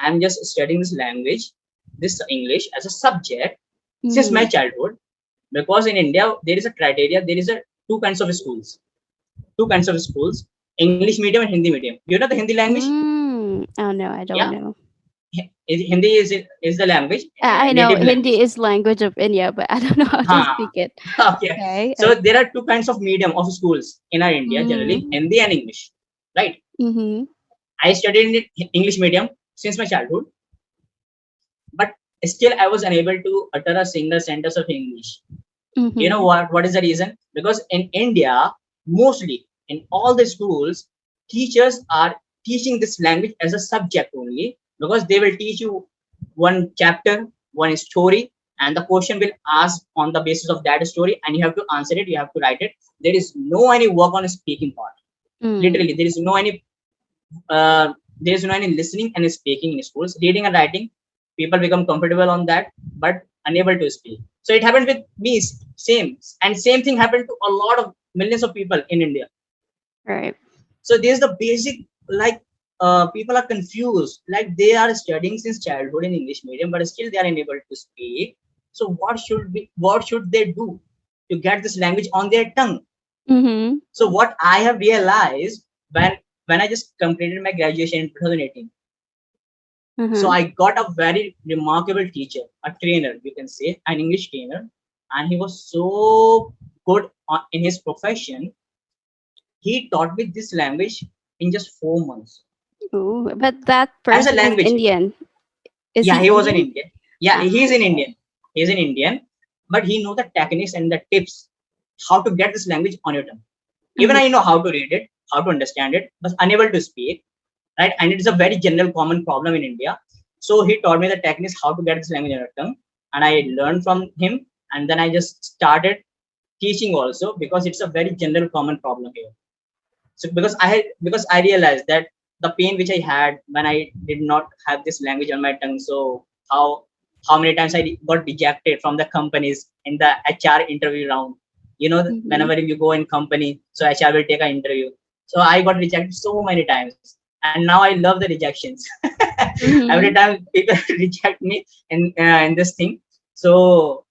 I'm just studying this language, this English as a subject since my Mm-hmm. childhood. Because in India there is a criteria, there is a two kinds of schools, English medium and Hindi medium. You know the Hindi language? Oh no, I Yeah, don't know. Hindi is the language, I know native language. Hindi is language of India, but I don't know how to Ha. speak it. Okay. Okay. So there are two kinds of medium of schools in our India generally, Mm-hmm. Hindi and English. Right. Mm-hmm. I studied in English medium since my childhood, but still I was unable to utter a single sentence of English. You know Mm-hmm. what is the reason? Because in India, mostly in all the schools, teachers are teaching this language as a subject only, because they will teach you one chapter, one story, and the question will ask on the basis of that story, and you have to answer it, you have to write it. There is no any work on a speaking part. Mm. Literally uh, there is no any listening and speaking in schools. Reading and writing, people become comfortable on that, but unable to speak. So it happened with me, same, and same thing happened to a lot of millions of people in India. Right. So there's the basic, like, people are confused, like they are studying since childhood in English medium, but still they are unable to speak. So what should they do to get this language on their tongue? Mm-hmm. So what I have realized, when I just completed my graduation in 2018, so Uh-huh. I got a very remarkable teacher, a trainer, you can say, an English trainer, and he was so good in his profession. He taught me this language in just 4 months Ooh, but that as a person is language. Indian. Is Yeah, he he was an Indian? Indian. Yeah, Ah, he's an okay. Indian. He's an Indian, but he know the techniques and the tips how to get this language on your tongue. Even Mm-hmm. I know how to read it, how to understand it, but unable to speak, right? And it is a very general common problem in India. So he taught me the techniques how to get this language on your tongue, and I learned from him. And then I just started teaching also, because it's a very general common problem here. So because I realized that the pain which I had when I did not have this language on my tongue. So how many times I got rejected from the companies in the HR interview round. Mm-hmm. Whenever you go in company, so HR will take an interview. So I got rejected so many times, and now I love the rejections. Every Mm-hmm. time people reject me in this thing. So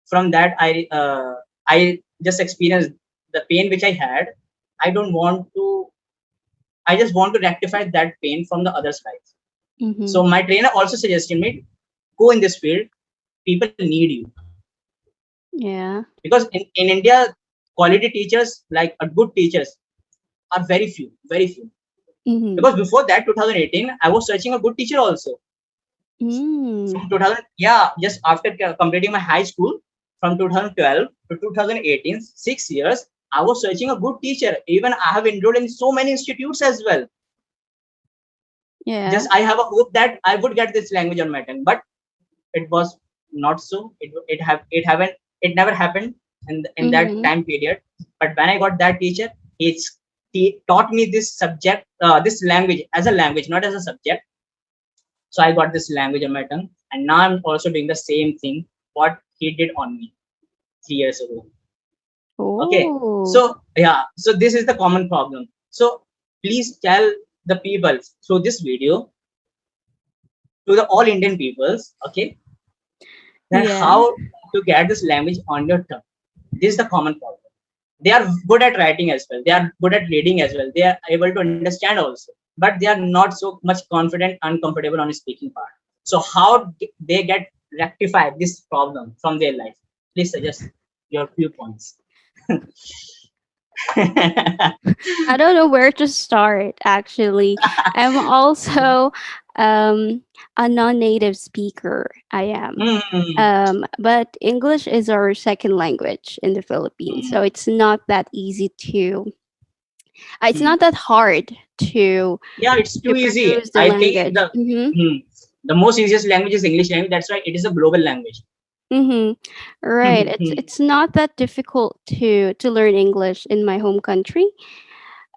from that, I just experienced the pain which I had. I don't want to. I just want to rectify that pain from the other side. Mm-hmm. So my trainer also suggested me, go in this field. People need you, Yeah. because in India, quality teachers, like a good teachers, are very few, very few. Mm-hmm. Because before that, 2018, I was searching a good teacher also. Mm. From 2000, yeah, just after completing my high school, from 2012 to 2018, 6 years, I was searching a good teacher. Even I have enrolled in so many institutes as well. Yeah. Just I have a hope that I would get this language on my tongue, but it was not so. It never happened in that Mm-hmm. time period. But when I got that teacher, he taught me this subject, this language as a language, not as a subject. So I got this language on my tongue, and now I'm also doing the same thing what he did on me 3 years ago. Okay, Oh. so yeah, so this is the common problem. So please tell the people through this video, to the all Indian peoples, okay, that Yeah. how to get this language on your tongue. This is the common problem. They are good at writing as well. They are good at reading as well. They are able to understand also, but they are not so much confident and comfortable on the speaking part. So how they get rectify this problem from their life? Please suggest your few points. I don't know where to start actually. I'm also um a non-native speaker. I am. Hmm. But English is our second language in the Philippines, Hmm. so it's Hmm. not that hard Yeah, it's too to easy. produce the I think language. Mm-hmm. the most easiest language is English language. That's why it is a global language. Mm-hmm. Right. It's not that difficult to learn English in my home country.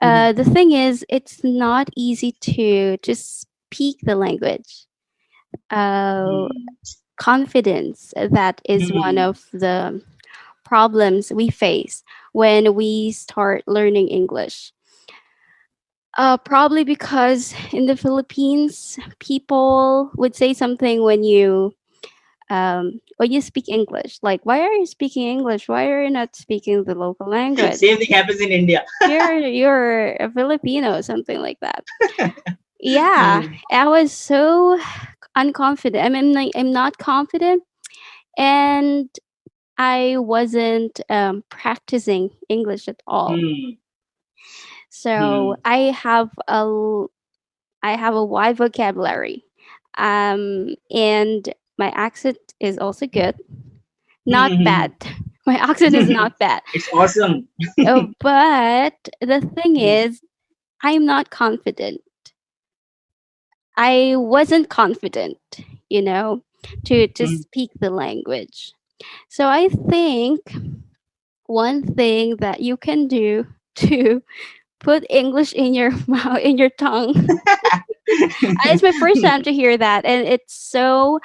The thing is, it's not easy to speak the language. Uh, Confidence, that is one of the problems we face when we start learning English. Probably because in the Philippines, people would say something when you speak English. Like, why are you speaking English? Why are you not speaking the local language? Same thing happens in India. You're a Filipino, something like that. Yeah, Hmm. I was so unconfident. I mean, like, I'm not confident, and I wasn't practicing English at all. Hmm. So Hmm. I have a wide vocabulary, and my accent is also good. Not bad. My accent is not bad. It's awesome. But the thing Hmm. is, I'm not confident. I wasn't confident, you know, to Hmm. speak the language. So I think one thing that you can do to put English in your mouth, in your tongue. It's my first time to hear that, and it's so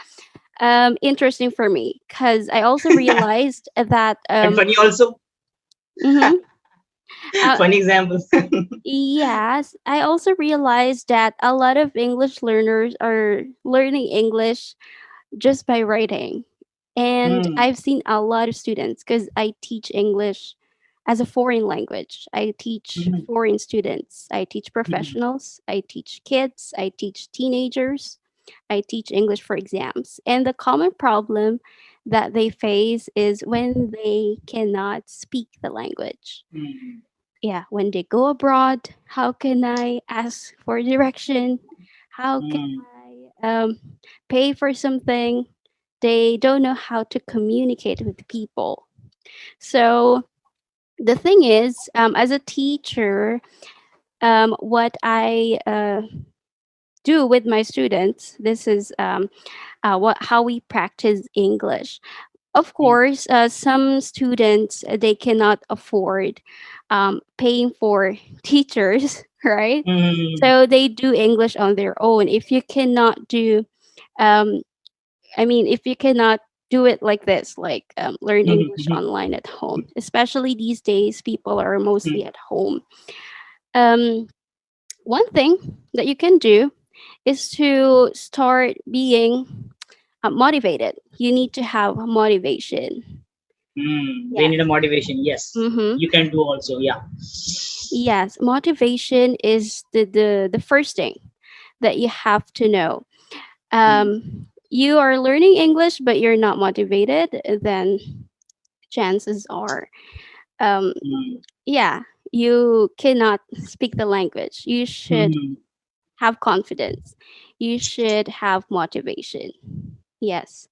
interesting for me because I also realized that And funny also. mhm, uh, Funny examples. yes, I also realized that a lot of English learners are learning English just by writing. And Hmm. I've seen a lot of students because I teach English as a foreign language. I teach Hmm. foreign students, I teach Hmm. professionals, I teach kids, I teach teenagers, I teach English for exams. And the common problem that they face is when they cannot speak the language. Hmm. Yeah, when they go abroad, how can I ask for direction? How can Hmm. I pay for something? They don't know how to communicate with people. So the thing is, as a teacher, what I do with my students, this is what how we practice English. Of course, some students they cannot afford paying for teachers, right? Hmm. So they do English on their own. If you cannot do, um, I mean, if you cannot do it like this, like learn Hmm. English Hmm. online at home, especially these days, people are mostly Hmm. at home. Um, One thing that you can do is to start being motivated. You need to have motivation. Hmm. They need a Yes. motivation. Yes. Mm-hmm. You can do also. Yeah. Yes. Motivation is the first thing that you have to know. Hmm. You are learning English, but you're not motivated, then chances are, um, Hmm. yeah, you cannot speak the language. You should Hmm. have confidence. You should have motivation. Yes.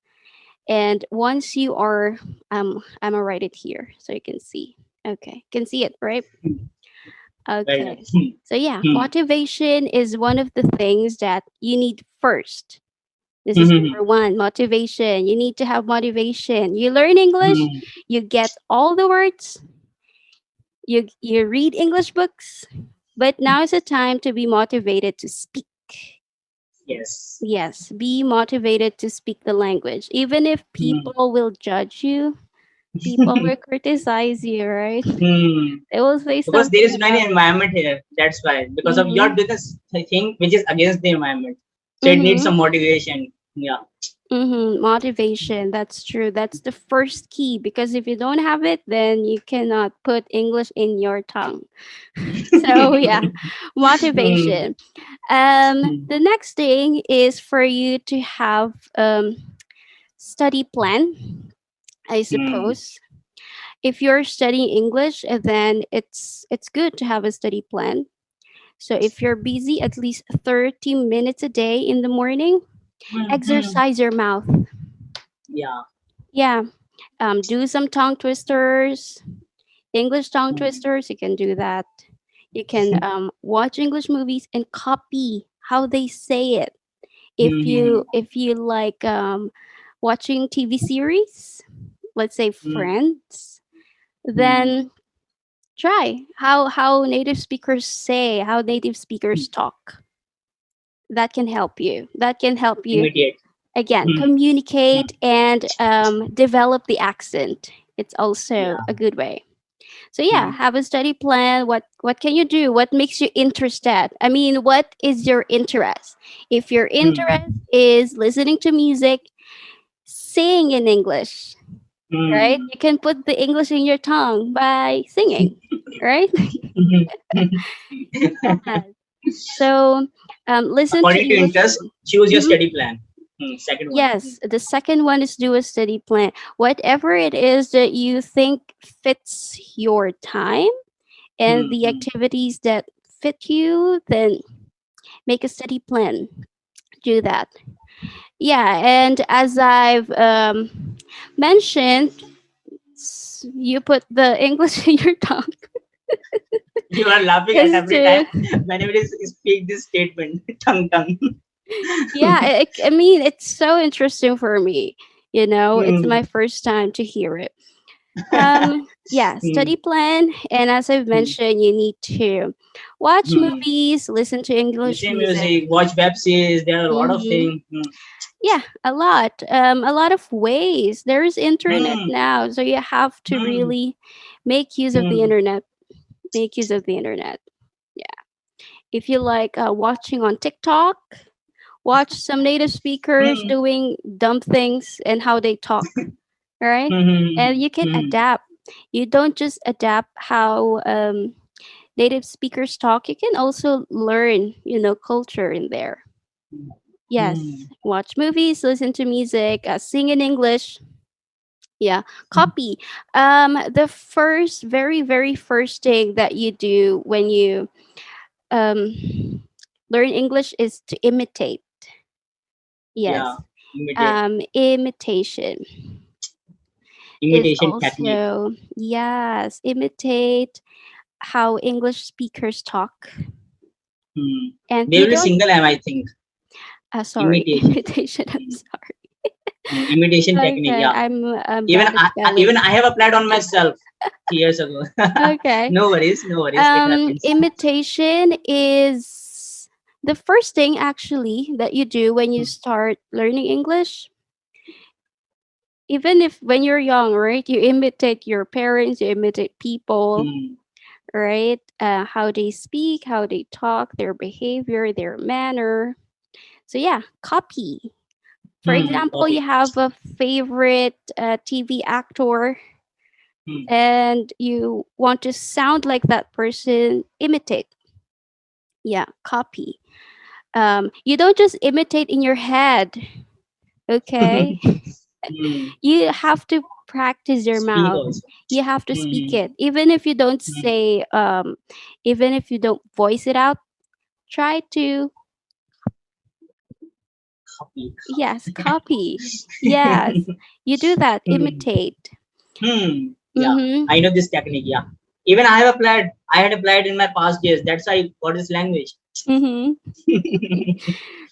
And once you are, I'm gonna write it here so you can see. Okay, can see it, right? Well done. Okay. Hmm. So yeah, Hmm. motivation is one of the things that you need first. This is Hmm. number one, motivation. You need to have motivation. You learn English, Hmm. you get all the words, you read English books, but now is the time to be motivated to speak. Yes. Yes, be motivated to speak the language. Even if Hmm. people will judge you, people will criticize you, right? Hmm. They will say Because there something is no any about it. environment here. That's why. Because of you're Mm-hmm. doing this thing which is against the environment. So it needs some Mm-hmm. motivation. Yeah. Mm-hmm. Motivation. That's true. That's the first key because if you don't have it, then you cannot put English in your tongue. So yeah, Hmm. motivation. The next thing is for you to have study plan. I Hmm. suppose if you're studying English, then it's good to have a study plan. So if you're busy, at least 30 minutes a day in the morning, Hmm. Hmm. exercise your mouth. Yeah. Yeah, do some tongue twisters, English tongue Hmm. twisters. You can do that. You can watch English movies and copy how they say it. Hmm. If you like watching TV series, let's say Hmm. Friends, Hmm. then try how native speakers say, how native speakers talk. That can help you. That can help you Immediate. again Hmm. Hmm. communicate and develop the accent. It's also Yeah. a good way. So yeah, Hmm. have a study plan. What can you do? What makes you interested? I mean, what is your interest? If your Hmm. interest is listening to music, sing in English, right? Hmm. You can put the English in your tongue by singing, right? Yeah. So listen to According to English. interest, choose your Mhm. study plan. Second one. Yes, the second one is do a study plan. Whatever it is that you think fits your time and the Hmm. activities that fit you, then make a study plan. Do that. Yeah, and as I've mentioned, you put the English in your tongue You are laughing at is every time to, whenever it is speak this statement. Tongue, tongue. yeah, I mean, it's so interesting for me. You know, it's Hmm. my first time to hear it. Yeah, Hmm. study plan. And as I've Hmm. mentioned, you need to watch Hmm. movies, listen to English Listen music. music, watch web series. There are a lot of Mm-hmm. things. Hmm. Yeah, a lot of ways. There is internet Hmm. now, so you have to Hmm. really make use of the Hmm. internet. Make use of the internet. Yeah. If you like watching on TikTok, watch some native speakers Hmm. doing dumb things and how they talk. All right, and Hmm. you can Hmm. adapt. You don't just adapt how native speakers talk. You can also learn, culture in there. Yes, Hmm. watch movies, listen to music, sing in English. Yeah, copy. The first, very, very first thing that you do when you learn English is to imitate. Yeah. Yes, Imitate. imitation is Imitation technique. also, yes, imitate how English speakers talk, Hmm. and They you will be don't. single M, I think. Sorry, Imitation. imitation. I'm Hmm. sorry. Imitation technique. Okay, Yeah. I'm Even bad at even spelling. I have applied on myself years ago. Okay. No worries. No worries. It happens. Imitation is the first thing actually that you do when you start learning English. Even if when you're young, right? You imitate your parents, you imitate people, Hmm. right? How they speak, how they talk, their behavior, their manner. So yeah, copy. For example, you Copy. have a favorite TV actor Hmm. and you want to sound like that person, imitate. Yeah, copy. You don't just imitate in your head, okay? Hmm. You have to practice your Speak mouth. also. You have to speak Hmm. it. Even if you don't Hmm. say, even if you don't voice it out, try to, Copy. yes, copy. Yes, you do that, Hmm. imitate. Yeah, Mm-hmm. I know this technique. Yeah, even I have applied. I had applied in my past years. That's why I got this language. Mm-hmm.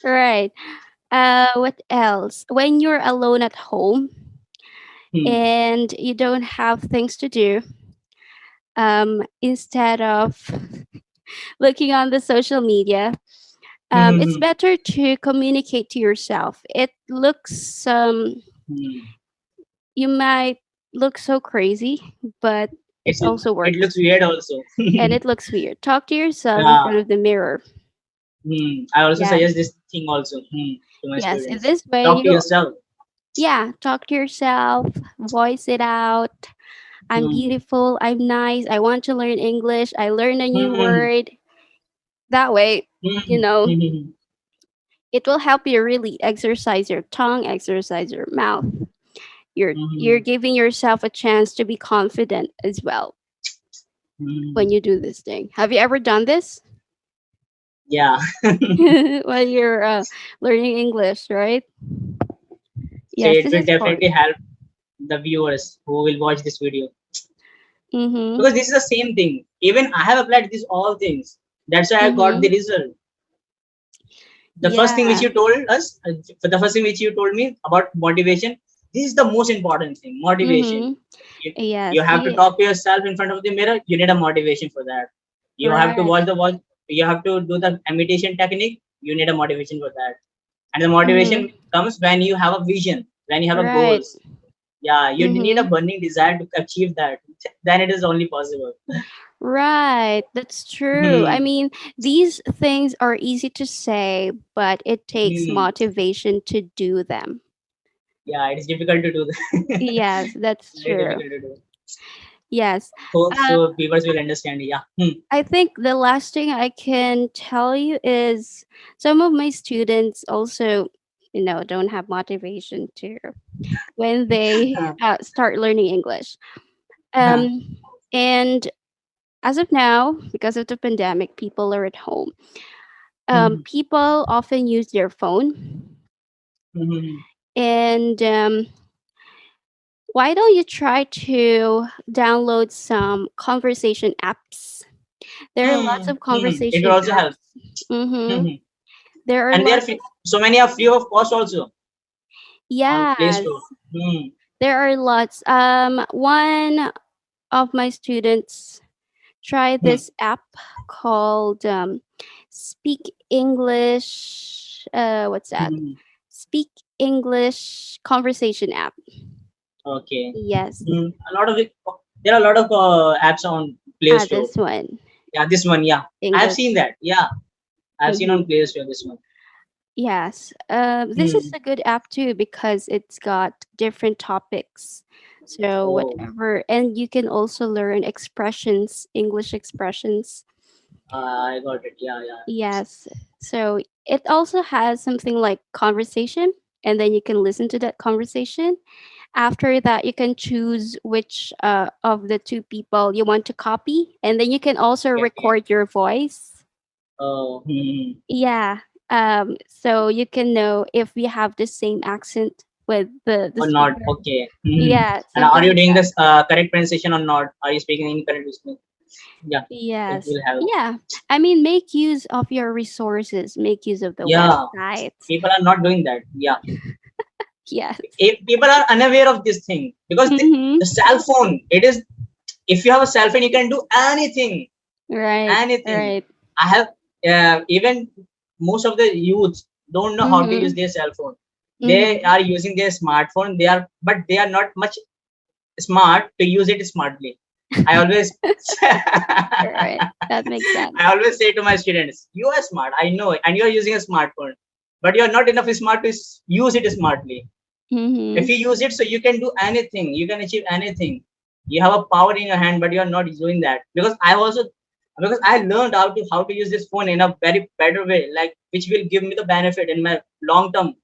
Right. What else? When you're alone at home Hmm. and you don't have things to do, instead of looking on the social media, it's Hmm. better to communicate to yourself. It looks, Hmm. you might look so crazy, but it It's also it looks works. weird also. And it looks weird. Talk to yourself in Yeah. front of the mirror. I also Yeah. suggest this thing also to my Yes. In students. this way, Talk to you, yourself. yeah, talk to yourself, voice it out. I'm Hmm. beautiful. I'm nice. I want to learn English. I learned a new Hmm. word. That way, you Hmm. know, Hmm. it will help you really exercise your tongue, exercise your mouth. You're Hmm. giving yourself a chance to be confident as well when Hmm. you do this thing. Have you ever done this Yeah. while you're learning English, right? So Yes, it this will is definitely fun. help the viewers who will watch this video, Mm-hmm. because this is the same thing. Even I have applied these all things. That's why I got the Mm-hmm. result. The first thing which Yeah. you told us, the first thing which you told me about motivation, this is the most important thing. Motivation. Mm-hmm. You Yes. have to talk to yourself in front of the mirror. You need a motivation for that. You have to Right. watch the watch. You have to do the imitation technique. You need a motivation for that. And the Mm-hmm. motivation comes when you have a vision, when you have a Right. goals. Yeah, you need a Mm-hmm. burning desire to achieve that. Then it is only possible. Right, that's true. I Hmm. mean, these things are easy to say, but it takes Hmm. motivation to do them. Yeah, it is difficult to do that. Yes, that's Very true. difficult to do. Yes. Hope Um, so viewers will understand. Yeah. Hmm. I think the last thing I can tell you is some of my students also, don't have motivation to when they start learning English. Huh. Um, and as of now, because of the pandemic, people are at home. Hmm. People often use their phone, Hmm. and why don't you try to download some conversation apps? There are lots Hmm. of Hmm. It will conversation also help. apps. Mm-hmm. Hmm. There are And they are lots of, so many are free of cost also on Play Store. yes, Hmm. there are lots. One of my students tried Hmm. this app called Speak English. What's that? Hmm. Speak English conversation app. Okay. Yes. A lot of it. There are a lot of apps on Play Ah, Store. this one. Yeah, this one. Yeah, I have English. seen that. Yeah, I've seen Mm-hmm. on Play Store this one. Yes. This is Hmm. a good app too because it's got different topics. So Oh, whatever, and you can also learn expressions, English expressions. I got it. Yeah, yeah. Yes. So it also has something like conversation, and then you can listen to that conversation. After that, you can choose which of the two people you want to copy, and then you can also Okay, okay. record your voice. Oh, Yeah. So you can know if we have the same accent with the or not? speaker. Okay. Yeah, And are something you like doing that. this correct pronunciation or not? Are you speaking incorrect? Yeah, it Yes. will help. Yeah. I mean, make use of your resources, make use of the Yeah, websites. people are not doing that. Yeah, Yes. if people are unaware of this thing because Mm-hmm. the cell phone, it is, if you have a cell phone you can do anything. Right. Anything. Right. I have even most of the youths don't know how to use Mm-hmm. their cell phone. They Mm-hmm. are using their smartphone, they are, but they are not much smart to use it smartly. I always Right. That makes I sense. always say to my students, you are smart, I know, and you are using a smartphone, but you are not enough smart to use it smartly. If Mm-hmm. you use it, so you can do anything, you can achieve anything. You have a power in your hand, but you are not doing that. Because I also, because I learned how to use this phone in a very better way, like which will give me the benefit in my long term,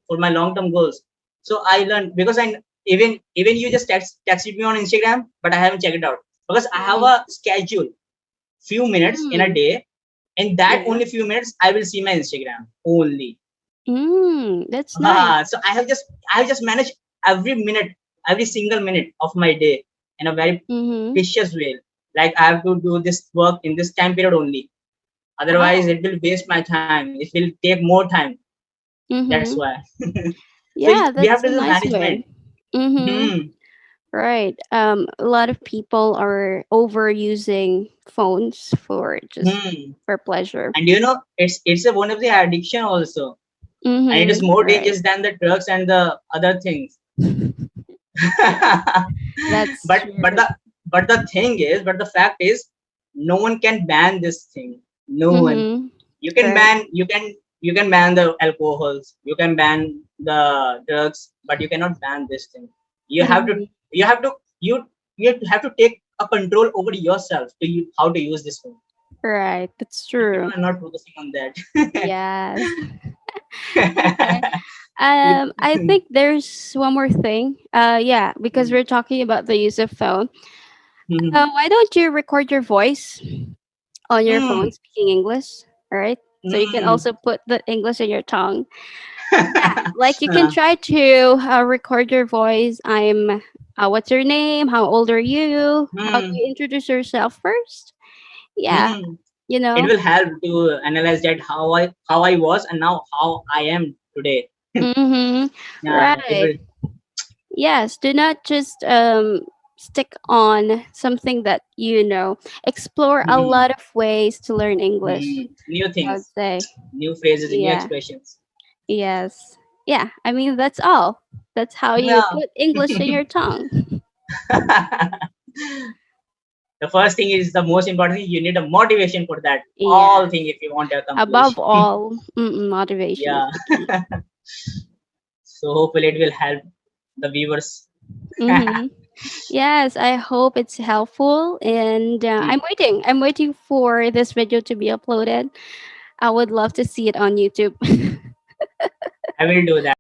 for my long term goals. So I learned, because I, even you just texted me on Instagram, but I haven't checked it out because I have Mm-hmm. a schedule, few minutes in a Mm. day. In that Yeah. only few minutes I will see my Instagram only. That's nice. So I have just managed every minute, every single minute of my day in a very Mm-hmm. precious way. Like I have to do this work in this time period only. Otherwise, Wow. it will waste my time. It will take more time. That's Mm-hmm. why. So Yeah, we have that's to a do nice management. way. Mm-hmm. Hmm. Right. A lot of people are overusing phones for just Hmm. for pleasure. And it's a one of the addiction also, and it is Mm-hmm. more Right. dangerous than the drugs and the other things. That's but but true. the but the thing is, but the fact is, no one can ban this thing. No one. Mm-hmm. You can Right. ban, you can ban the alcohols, you can ban the drugs, but you cannot ban this thing. You have to, Mm-hmm. you have to, you you have to take a control over yourself to you how to use this thing. Right. That's And people true. are not focusing on that. Yes. Okay. I think there's one more thing. Yeah, because we're talking about the use of phone. Why don't you record your voice on your phone Mm, speaking English? All right. So you can mm. also put the English in your tongue. Yeah, like you can Uh, try to record your voice. What's your name? How old are you? How do mm, you introduce yourself first? Yeah, mm. you It know. will help to analyze that how I was and now how I am today. Mm-hmm. Yeah, it Right. will. Yes. Do not just stick on something that you know. Explore a Mm, lot of ways to learn English. New I would things, say. new phrases, new Yeah. expressions. Yes. Yeah, I mean, that's all. That's how you Yeah. put English in your tongue. The first thing is the most important thing. You need a motivation for that Yeah. all thing if you want to accomplish. Above all, motivation is Yeah. the key. So hopefully it will help the viewers. Mm-hmm. Yes, I hope it's helpful, and Hmm. I'm waiting. I'm waiting for this video to be uploaded. I would love to see it on YouTube. I will do that.